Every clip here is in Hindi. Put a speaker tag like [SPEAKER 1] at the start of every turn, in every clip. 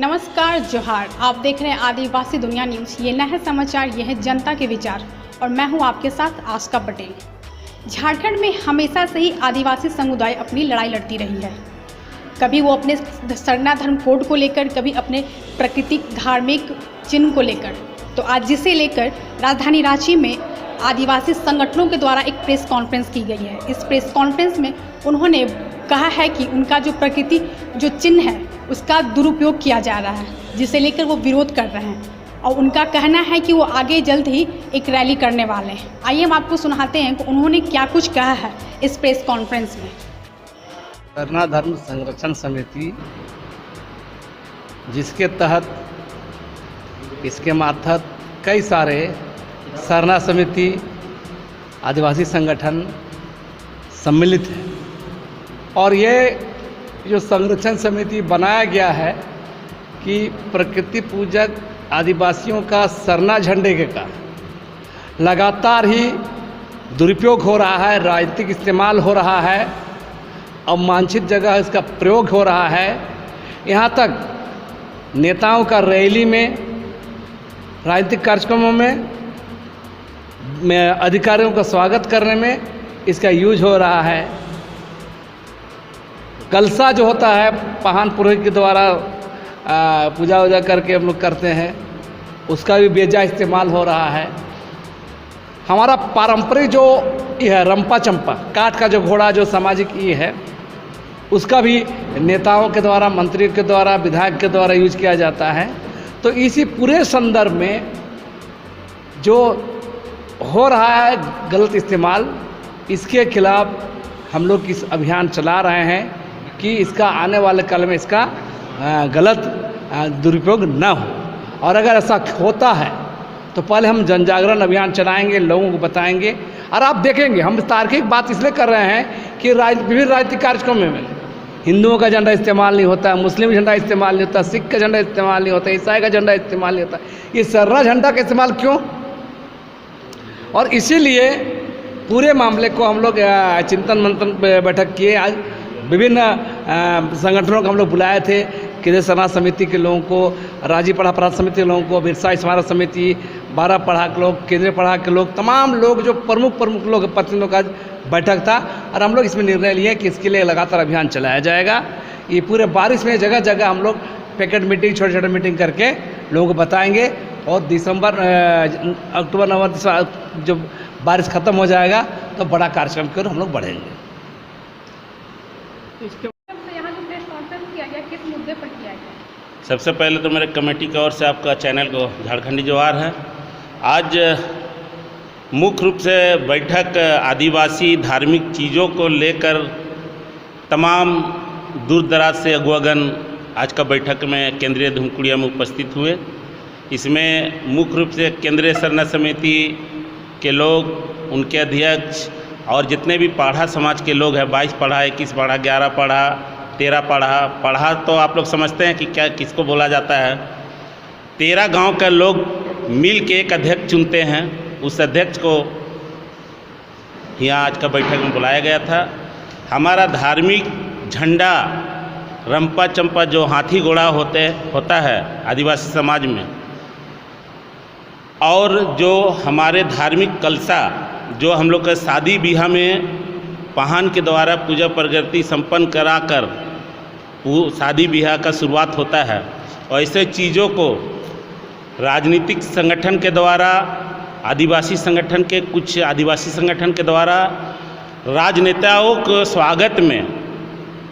[SPEAKER 1] नमस्कार, जोहार। आप देख रहे हैं आदिवासी दुनिया न्यूज़। ये नए समाचार, ये है जनता के विचार और मैं हूं आपके साथ आस्का पटेल। झारखंड में हमेशा से ही आदिवासी समुदाय अपनी लड़ाई लड़ती रही है। कभी वो अपने सरना धर्म कोड को लेकर, कभी अपने प्राकृतिक धार्मिक चिन्ह को लेकर। तो आज जिसे लेकर राजधानी रांची में आदिवासी संगठनों के द्वारा एक प्रेस कॉन्फ्रेंस की गई है। इस प्रेस कॉन्फ्रेंस में उन्होंने कहा है कि उनका जो प्रकृति जो चिन्ह है उसका दुरुपयोग किया जा रहा है, जिसे लेकर वो विरोध कर रहे हैं और उनका कहना है कि वो आगे जल्द ही एक रैली करने वाले हैं। आइए हम आपको सुनाते हैं कि उन्होंने क्या कुछ कहा है इस प्रेस कॉन्फ्रेंस में।
[SPEAKER 2] सरना धर्म संरक्षण समिति, जिसके तहत इसके मार्फत कई सारे सरना समिति आदिवासी संगठन सम्मिलित हैं और ये जो संरक्षण समिति बनाया गया है कि प्रकृति पूजक आदिवासियों का सरना झंडे के का लगातार ही दुरुपयोग हो रहा है, राजनीतिक इस्तेमाल हो रहा है, अवांछित जगह इसका प्रयोग हो रहा है। यहाँ तक नेताओं का रैली में, राजनीतिक कार्यक्रमों में अधिकारियों का स्वागत करने में इसका यूज हो रहा है। कलसा जो होता है पहान पुरोहित के द्वारा पूजा वूजा करके हम लोग करते हैं, उसका भी बेजा इस्तेमाल हो रहा है। हमारा पारंपरिक जो ये है रंपा चंपा काठ का जो घोड़ा जो सामाजिक ये है, उसका भी नेताओं के द्वारा, मंत्रियों के द्वारा, विधायक के द्वारा यूज किया जाता है। तो इसी पूरे संदर्भ में जो हो रहा है गलत इस्तेमाल, इसके खिलाफ हम लोग इस अभियान चला रहे हैं कि इसका आने वाले काल में इसका गलत दुरुपयोग न हो। और अगर ऐसा होता है तो पहले हम जन जागरण अभियान चलाएंगे, लोगों को बताएंगे। और आप देखेंगे, हम तार्किक बात इसलिए कर रहे हैं कि विभिन्न राजनीतिक कार्यक्रमों में हिंदुओं का झंडा इस्तेमाल नहीं होता, मुस्लिम झंडा इस्तेमाल नहीं होता, सिख का झंडा इस्तेमाल नहीं होता, ईसाई का झंडा इस्तेमाल नहीं होता। ये सरना झंडा का इस्तेमाल क्यों? और इसीलिए पूरे मामले को हम लोग चिंतन मंथन बैठक किए। आज विभिन्न संगठनों को हम लोग बुलाए थे, केंद्रीय सरना समिति के लोगों को, राज्य पढ़ा अपराध समिति के लोगों को, बिरसा स्मारक समिति, 12 पढ़ा के लोग, केंद्रीय पढ़ा के लोग, तमाम लोग जो प्रमुख लोग प्रतिनिधियों का बैठक था। और हम लोग इसमें निर्णय लिए कि इसके लिए लगातार अभियान चलाया जाएगा। ये पूरे बारिश में जगह जगह हम लोग पैकेट मीटिंग, छोटे छोटे मीटिंग करके लोगों को बताएंगे। और अक्टूबर नवंबर जब बारिश ख़त्म हो जाएगा तो बड़ा कार्यक्रम की ओर हम लोग बढ़ेंगे।
[SPEAKER 1] यहाँ जो प्रेस कॉन्फ्रेंस किया गया, किस मुद्दे पर किया गया?
[SPEAKER 3] सबसे पहले तो मेरे कमेटी की ओर से आपका चैनल को झारखंडी जोहार है। आज मुख्य रूप से बैठक आदिवासी धार्मिक चीज़ों को लेकर तमाम दूर दराज से अगुवागण आज का बैठक में केंद्रीय धूमकुड़िया में उपस्थित हुए। इसमें मुख्य रूप से केंद्रीय सरना समिति के लोग, उनके अध्यक्ष और जितने भी पढ़ा समाज के लोग हैं, 22 पढ़ा, 21 पढ़ा, 11 पढ़ा, 13 पढ़ा तो आप लोग समझते हैं कि क्या किसको बोला जाता है। 13 गांव के लोग मिल के एक अध्यक्ष चुनते हैं। उस अध्यक्ष को यहाँ आज का बैठक में बुलाया गया था। हमारा धार्मिक झंडा रंपा चंपा जो हाथी घोड़ा होता है आदिवासी समाज में, और जो हमारे धार्मिक कलसा जो हम लोग का शादी ब्याह में पहान के द्वारा पूजा प्रगति संपन्न कराकर वो शादी ब्याह का शुरुआत होता है। और ऐसे चीज़ों को राजनीतिक संगठन के द्वारा, आदिवासी संगठन के कुछ आदिवासी संगठन के द्वारा राजनेताओं को स्वागत में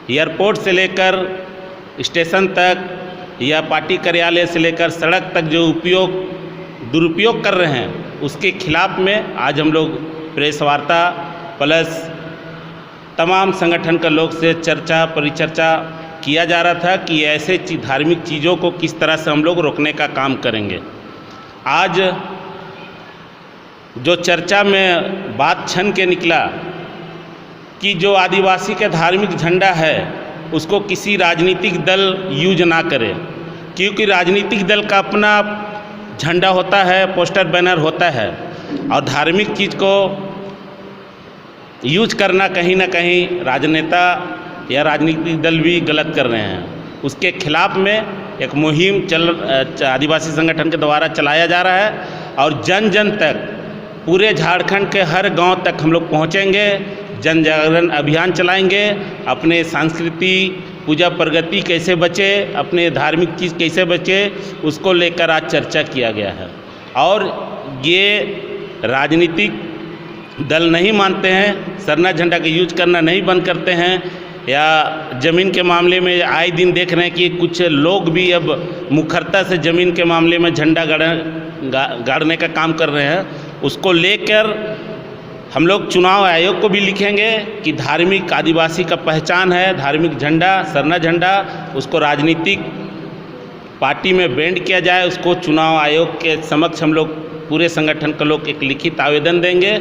[SPEAKER 3] एयरपोर्ट से लेकर स्टेशन तक या पार्टी कार्यालय से लेकर सड़क तक जो दुरुपयोग कर रहे हैं, उसके खिलाफ में आज हम लोग प्रेस वार्ता प्लस तमाम संगठन के लोग से चर्चा परिचर्चा किया जा रहा था कि ऐसे धार्मिक चीज़ों को किस तरह से हम लोग रोकने का काम करेंगे। आज जो चर्चा में बात छन के निकला कि जो आदिवासी का धार्मिक झंडा है उसको किसी राजनीतिक दल यूज ना करे, क्योंकि राजनीतिक दल का अपना झंडा होता है, पोस्टर बैनर होता है, और धार्मिक चीज़ को यूज करना कहीं ना कहीं राजनेता या राजनीतिक दल भी गलत कर रहे हैं। उसके खिलाफ में एक मुहिम आदिवासी संगठन के द्वारा चलाया जा रहा है और जन जन तक पूरे झारखंड के हर गांव तक हम लोग पहुंचेंगे, जन जागरण अभियान चलाएंगे। अपने संस्कृति पूजा प्रगति कैसे बचे, अपने धार्मिक चीज़ कैसे बचे, उसको लेकर आज चर्चा किया गया है। और ये राजनीतिक दल नहीं मानते हैं, सरना झंडा का यूज करना नहीं बंद करते हैं, या ज़मीन के मामले में आए दिन देख रहे हैं कि कुछ लोग भी अब मुखरता से ज़मीन के मामले में झंडा गाड़ने का काम कर रहे हैं। उसको लेकर हम लोग चुनाव आयोग को भी लिखेंगे कि धार्मिक आदिवासी का पहचान है धार्मिक झंडा, सरना झंडा, उसको राजनीतिक पार्टी में बैंड किया जाए। उसको चुनाव आयोग के समक्ष हम लोग पूरे संगठन का लोग एक लिखित आवेदन देंगे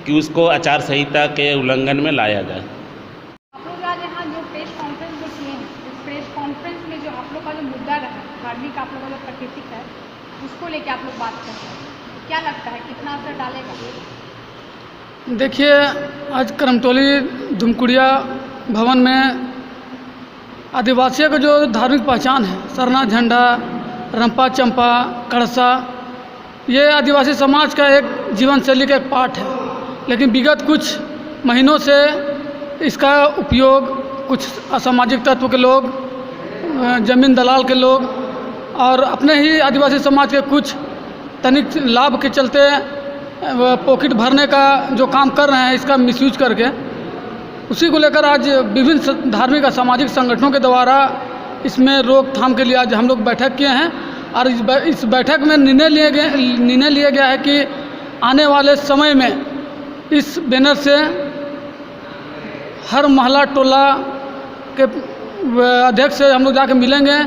[SPEAKER 3] कि उसको आचार संहिता के उल्लंघन में लाया जाए।
[SPEAKER 1] आप लोग आज यहाँ जो प्रेस कॉन्फ्रेंस जो किए हैं, इस प्रेस कॉन्फ्रेंस में जो आप लोग का जो मुद्दा रहा, धार्मिक आप लोगों का जो प्राकृतिक है, उसको लेके आप लोग बात कर रहे हैं, क्या लगता है कितना असर डालेगा?
[SPEAKER 4] देखिए, आज करमटोली दुमकुड़िया भवन में आदिवासियों का जो धार्मिक पहचान है, सरना झंडा, रंपा चंपा, कड़सा, ये आदिवासी समाज का एक जीवन शैली का एक पार्ट है। लेकिन विगत कुछ महीनों से इसका उपयोग कुछ असामाजिक तत्व के लोग, जमीन दलाल के लोग और अपने ही आदिवासी समाज के कुछ तनिक लाभ के चलते पॉकेट भरने का जो काम कर रहे हैं, इसका मिसयूज करके, उसी को लेकर आज विभिन्न धार्मिक और सामाजिक संगठनों के द्वारा इसमें रोकथाम के लिए आज हम लोग बैठक किए हैं। और इस बैठक में निर्णय लिया गया है कि आने वाले समय में इस बैनर से हर मोहल्ला टोला के अध्यक्ष से हम लोग जाके मिलेंगे,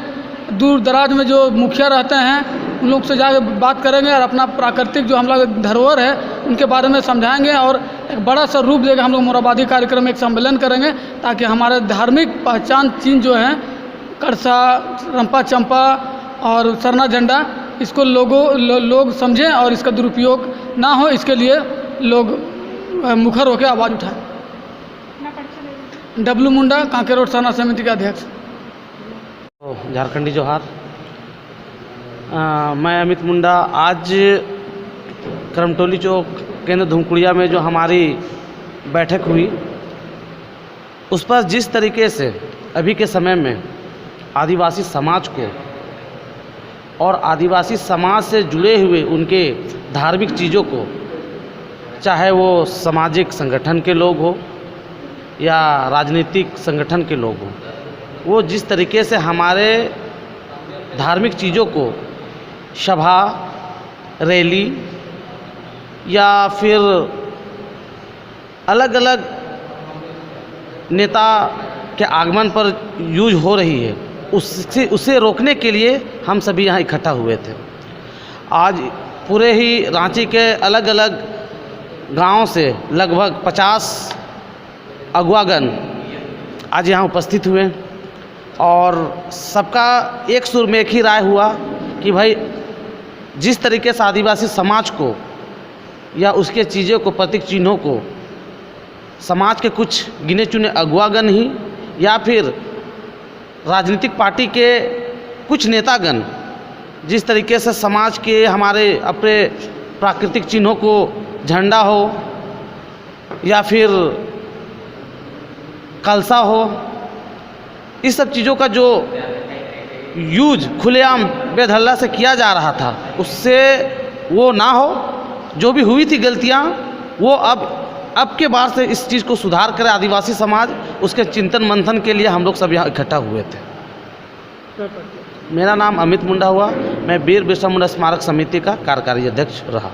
[SPEAKER 4] दूर दराज में जो मुखिया रहते हैं उन लोग से जाकर बात करेंगे और अपना प्राकृतिक जो हम लोग धरोहर है उनके बारे में समझाएंगे और एक बड़ा सा रूप देकर हम लोग मोराबादी कार्यक्रम में एक सम्मेलन करेंगे, ताकि हमारे धार्मिक पहचान चिन्ह जो हैं कड़सा, रंपा चंपा और सरना झंडा, इसको लोग समझें और इसका दुरुपयोग ना हो, इसके लिए लोग मुखर होकर आवाज़ उठाएं। डब्लू मुंडा, कांके रोड सरना समिति का अध्यक्ष।
[SPEAKER 5] झारखंडी जोहार। मैं अमित मुंडा। आज करमटोली चौक केंद्र धुमकुड़िया में जो हमारी बैठक हुई, उस पर जिस तरीके से अभी के समय में आदिवासी समाज को और आदिवासी समाज से जुड़े हुए उनके धार्मिक चीज़ों को, चाहे वो सामाजिक संगठन के लोग हो या राजनीतिक संगठन के लोग हो, वो जिस तरीके से हमारे धार्मिक चीज़ों को सभा, रैली या फिर अलग अलग नेता के आगमन पर यूज हो रही है, उसे रोकने के लिए हम सभी यहाँ इकट्ठा हुए थे। आज पूरे ही रांची के अलग अलग गांव से लगभग 50 अगुवागण आज यहाँ उपस्थित हुए और सबका एक सुर में एक ही राय हुआ कि भाई जिस तरीके से आदिवासी समाज को या उसके चीज़ों को, प्रतीक चिन्हों को समाज के कुछ गिने चुने अगुवागण ही या फिर राजनीतिक पार्टी के कुछ नेतागण जिस तरीके से समाज के हमारे अपने प्राकृतिक चिन्हों को, झंडा हो या फिर कलसा हो, इस सब चीज़ों का जो यूज खुलेआम बेधल्ला से किया जा रहा था, उससे वो ना हो। जो भी हुई थी गलतियाँ, वो अब के बार से इस चीज़ को सुधार करे आदिवासी समाज, उसके चिंतन मंथन के लिए हम लोग सब यहाँ इकट्ठा हुए थे। मेरा नाम अमित मुंडा हुआ। मैं वीर बिरसा मुंडा स्मारक समिति का कार्यकारी अध्यक्ष रहा।